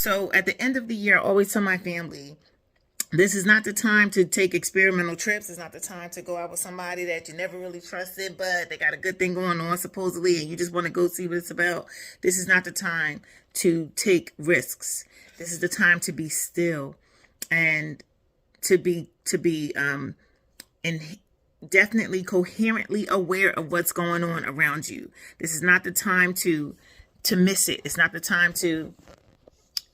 So at the end of the year, I always tell my family, this is not the time to take experimental trips. It's not the time to go out with somebody that you never really trusted, but they got a good thing going on supposedly, and you just want to go see what it's about. This is not the time to take risks. This is the time to be still and to be and definitely coherently aware of what's going on around you. This is not the time to miss it. It's not the time to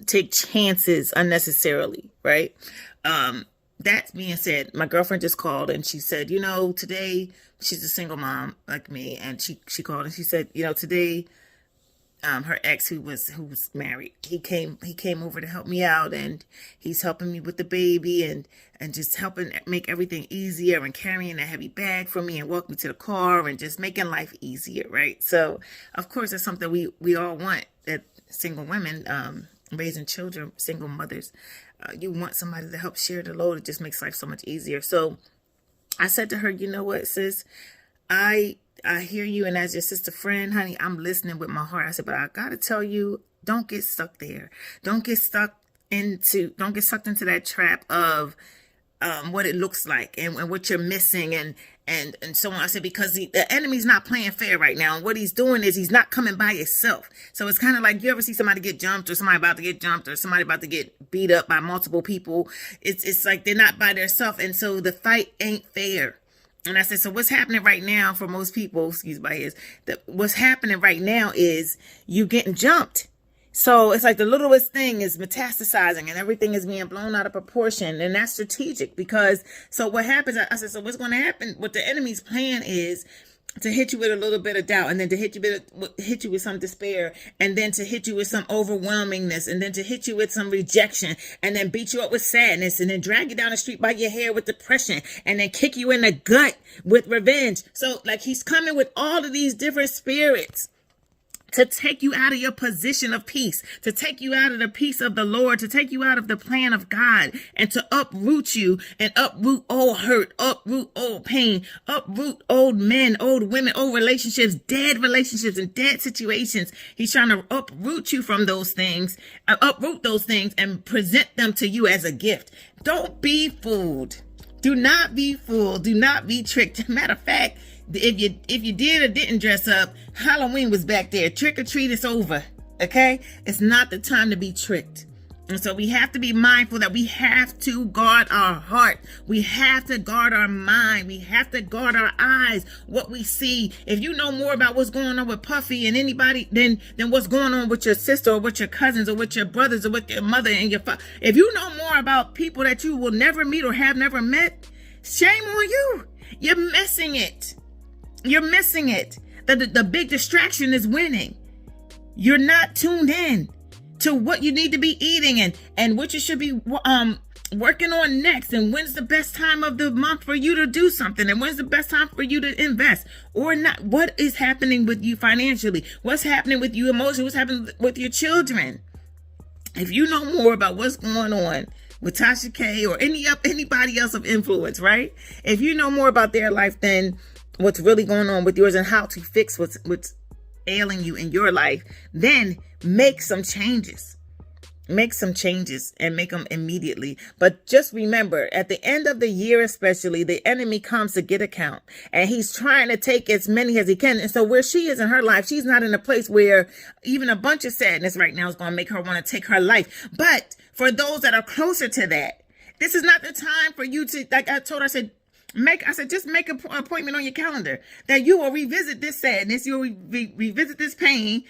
take chances unnecessarily, right? That being said, my girlfriend just called and she said, today, she's a single mom like me, and she called and she said, today, her ex who was married, he came over to help me out, and he's helping me with the baby and just helping make everything easier and carrying a heavy bag for me and walk me to the car and just making life easier, right? So of course that's something we all want, that single women, raising children, single mothers, you want somebody to help share the load. It just makes life so much easier. So I said to her, you know what, sis, I hear you, and as your sister friend, honey, I'm listening with my heart. I said, but I gotta tell you, don't get stuck there. Don't get sucked into that trap of what it looks like and what you're missing and so on. I said, because the enemy's not playing fair right now. And what he's doing is he's not coming by himself. So it's kind of like, you ever see somebody get jumped, or somebody about to get jumped, or somebody about to get beat up by multiple people? It's like they're not by themselves. And so the fight ain't fair. And I said, so what's happening right now for most people, excuse my ears, what's happening right now is you getting jumped. So it's like the littlest thing is metastasizing and everything is being blown out of proportion. And that's strategic, because so what happens, I said, so what's going to happen? What the enemy's plan is to hit you with a little bit of doubt, and then to hit you with some despair, and then to hit you with some overwhelmingness, and then to hit you with some rejection, and then beat you up with sadness, and then drag you down the street by your hair with depression, and then kick you in the gut with revenge. So like he's coming with all of these different spirits to take you out of your position of peace, to take you out of the peace of the Lord, to take you out of the plan of God, and to uproot you and uproot old hurt, uproot old pain, uproot old men, old women, old relationships, and dead situations. He's trying to uproot you from those things, uproot those things and present them to you as a gift. Don't be fooled. Do not be fooled. Do not be tricked. Matter of fact, if you did or didn't dress up, Halloween was back there. Trick or treat is over. Okay? It's not the time to be tricked. And so we have to be mindful that we have to guard our heart. We have to guard our mind. We have to guard our eyes, what we see. If you know more about what's going on with Puffy and anybody than what's going on with your sister or with your cousins or with your brothers or with your mother and your father, if you know more about people that you will never meet or have never met, shame on you. You're missing it. You're missing it. The big distraction is winning. You're not tuned in to what you need to be eating and what you should be working on next, and when's the best time of the month for you to do something, and when's the best time for you to invest or not. What is happening with you financially? What's happening with you emotionally? What's happening with your children? If you know more about what's going on with Tasha K or anybody else of influence, right? If you know more about their life than what's really going on with yours and how to fix what's ailing you in your life, then make some changes. Make some changes and make them immediately. But just remember, at the end of the year especially, the enemy comes to get account, and he's trying to take as many as he can. And so where she is in her life, she's not in a place where even a bunch of sadness right now is going to make her want to take her life. But for those that are closer to that, this is not the time for you to, like I told her, I said, just make an appointment on your calendar that you will revisit this sadness, you will revisit this pain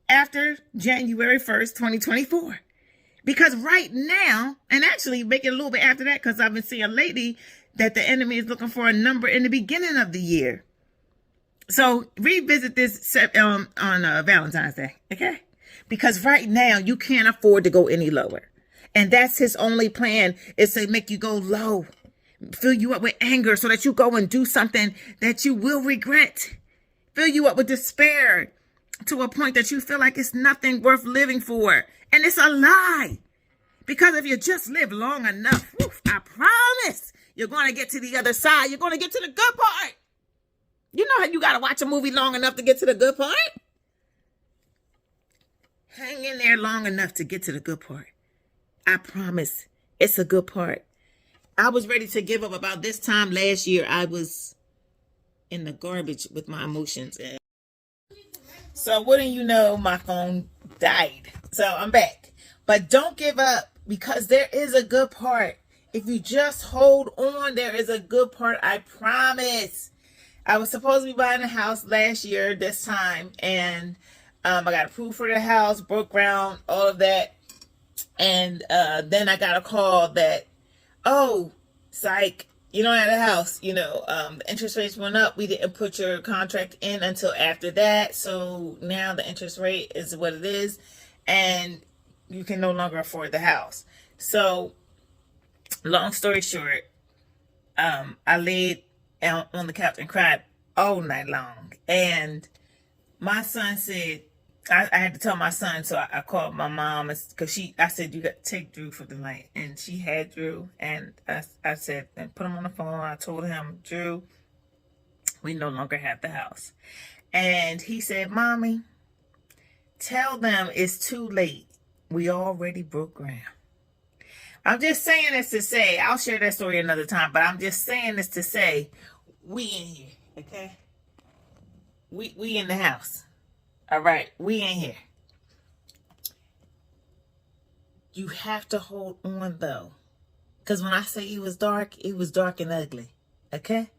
after January 1st, 2024. Because right now, and actually make it a little bit after that, because I've been seeing lately that the enemy is looking for a number in the beginning of the year. So revisit this on Valentine's Day, okay? Because right now you can't afford to go any lower. And that's his only plan, is to make you go low. Fill you up with anger so that you go and do something that you will regret. Fill you up with despair to a point that you feel like it's nothing worth living for. And it's a lie. Because if you just live long enough, I promise you're going to get to the other side. You're going to get to the good part. You know how you got to watch a movie long enough to get to the good part? Hang in there long enough to get to the good part. I promise it's a good part. I was ready to give up about this time last year. I was in the garbage with my emotions. And so wouldn't you know, my phone died. So I'm back. But don't give up, because there is a good part. If you just hold on, there is a good part. I promise. I was supposed to be buying a house last year this time, and I got approved for the house, broke ground, all of that. And then I got a call that, oh, psych, you don't have a house. The interest rates went up. We didn't put your contract in until after that. So now the interest rate is what it is, and you can no longer afford the house. So long story short, I laid on the couch and cried all night long. And my son said, I had to tell my son, so I called my mom, because I said, you got to take Drew for the night. And she had Drew, and I said, and put him on the phone. I told him, Drew, we no longer have the house. And he said, Mommy, tell them it's too late. We already broke ground. I'm just saying this to say, I'll share that story another time, but I'm just saying this to say, we in here, okay? We in the house. All right, we in here. You have to hold on, though. Because when I say it was dark and ugly, okay?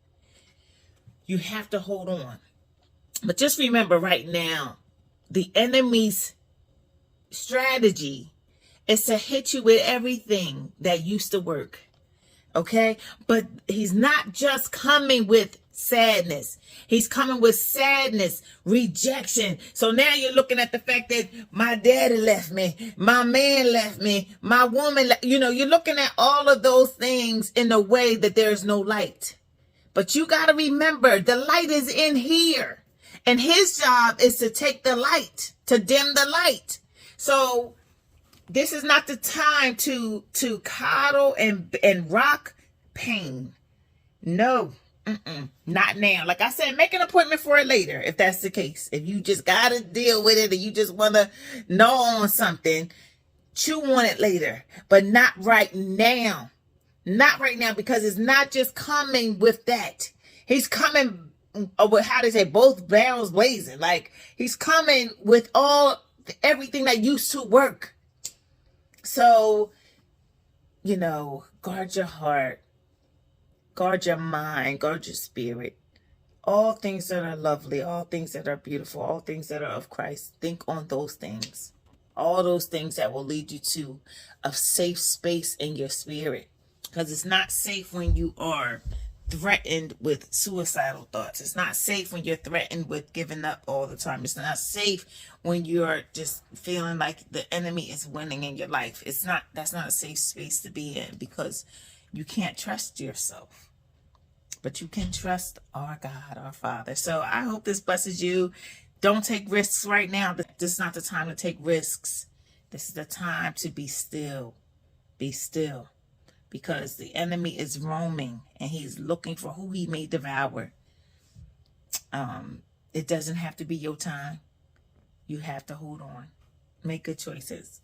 You have to hold on. But just remember right now, the enemy's strategy is to hit you with everything that used to work. Okay? But he's not just coming with sadness. He's coming with sadness, rejection. So now you're looking at the fact that my daddy left me, my man left me, my woman, you're looking at all of those things in a way that there's no light. But you got to remember, the light is in here. And his job is to take the light, to dim the light. So this is not the time to coddle and rock pain. No, not now. Like I said, make an appointment for it later if that's the case. If you just got to deal with it and you just want to gnaw on something, chew on it later. But not right now. Not right now, because it's not just coming with that. He's coming with, how they say, both barrels blazing. Like, he's coming with everything that used to work. So, guard your heart, guard your mind, guard your spirit. All things that are lovely, all things that are beautiful, all things that are of Christ, think on those things. All those things that will lead you to a safe space in your spirit. Because it's not safe when you are threatened with suicidal thoughts. It's not safe when you're threatened with giving up all the time. It's not safe when you're just feeling like the enemy is winning in your life. That's not a safe space to be in, because you can't trust yourself. But you can trust our God, our Father. So I hope this blesses you. Don't take risks right now. This is not the time to take risks. This is the time to be still. Be still. Because the enemy is roaming and he's looking for who he may devour. It doesn't have to be your time. You have to hold on. Make good choices.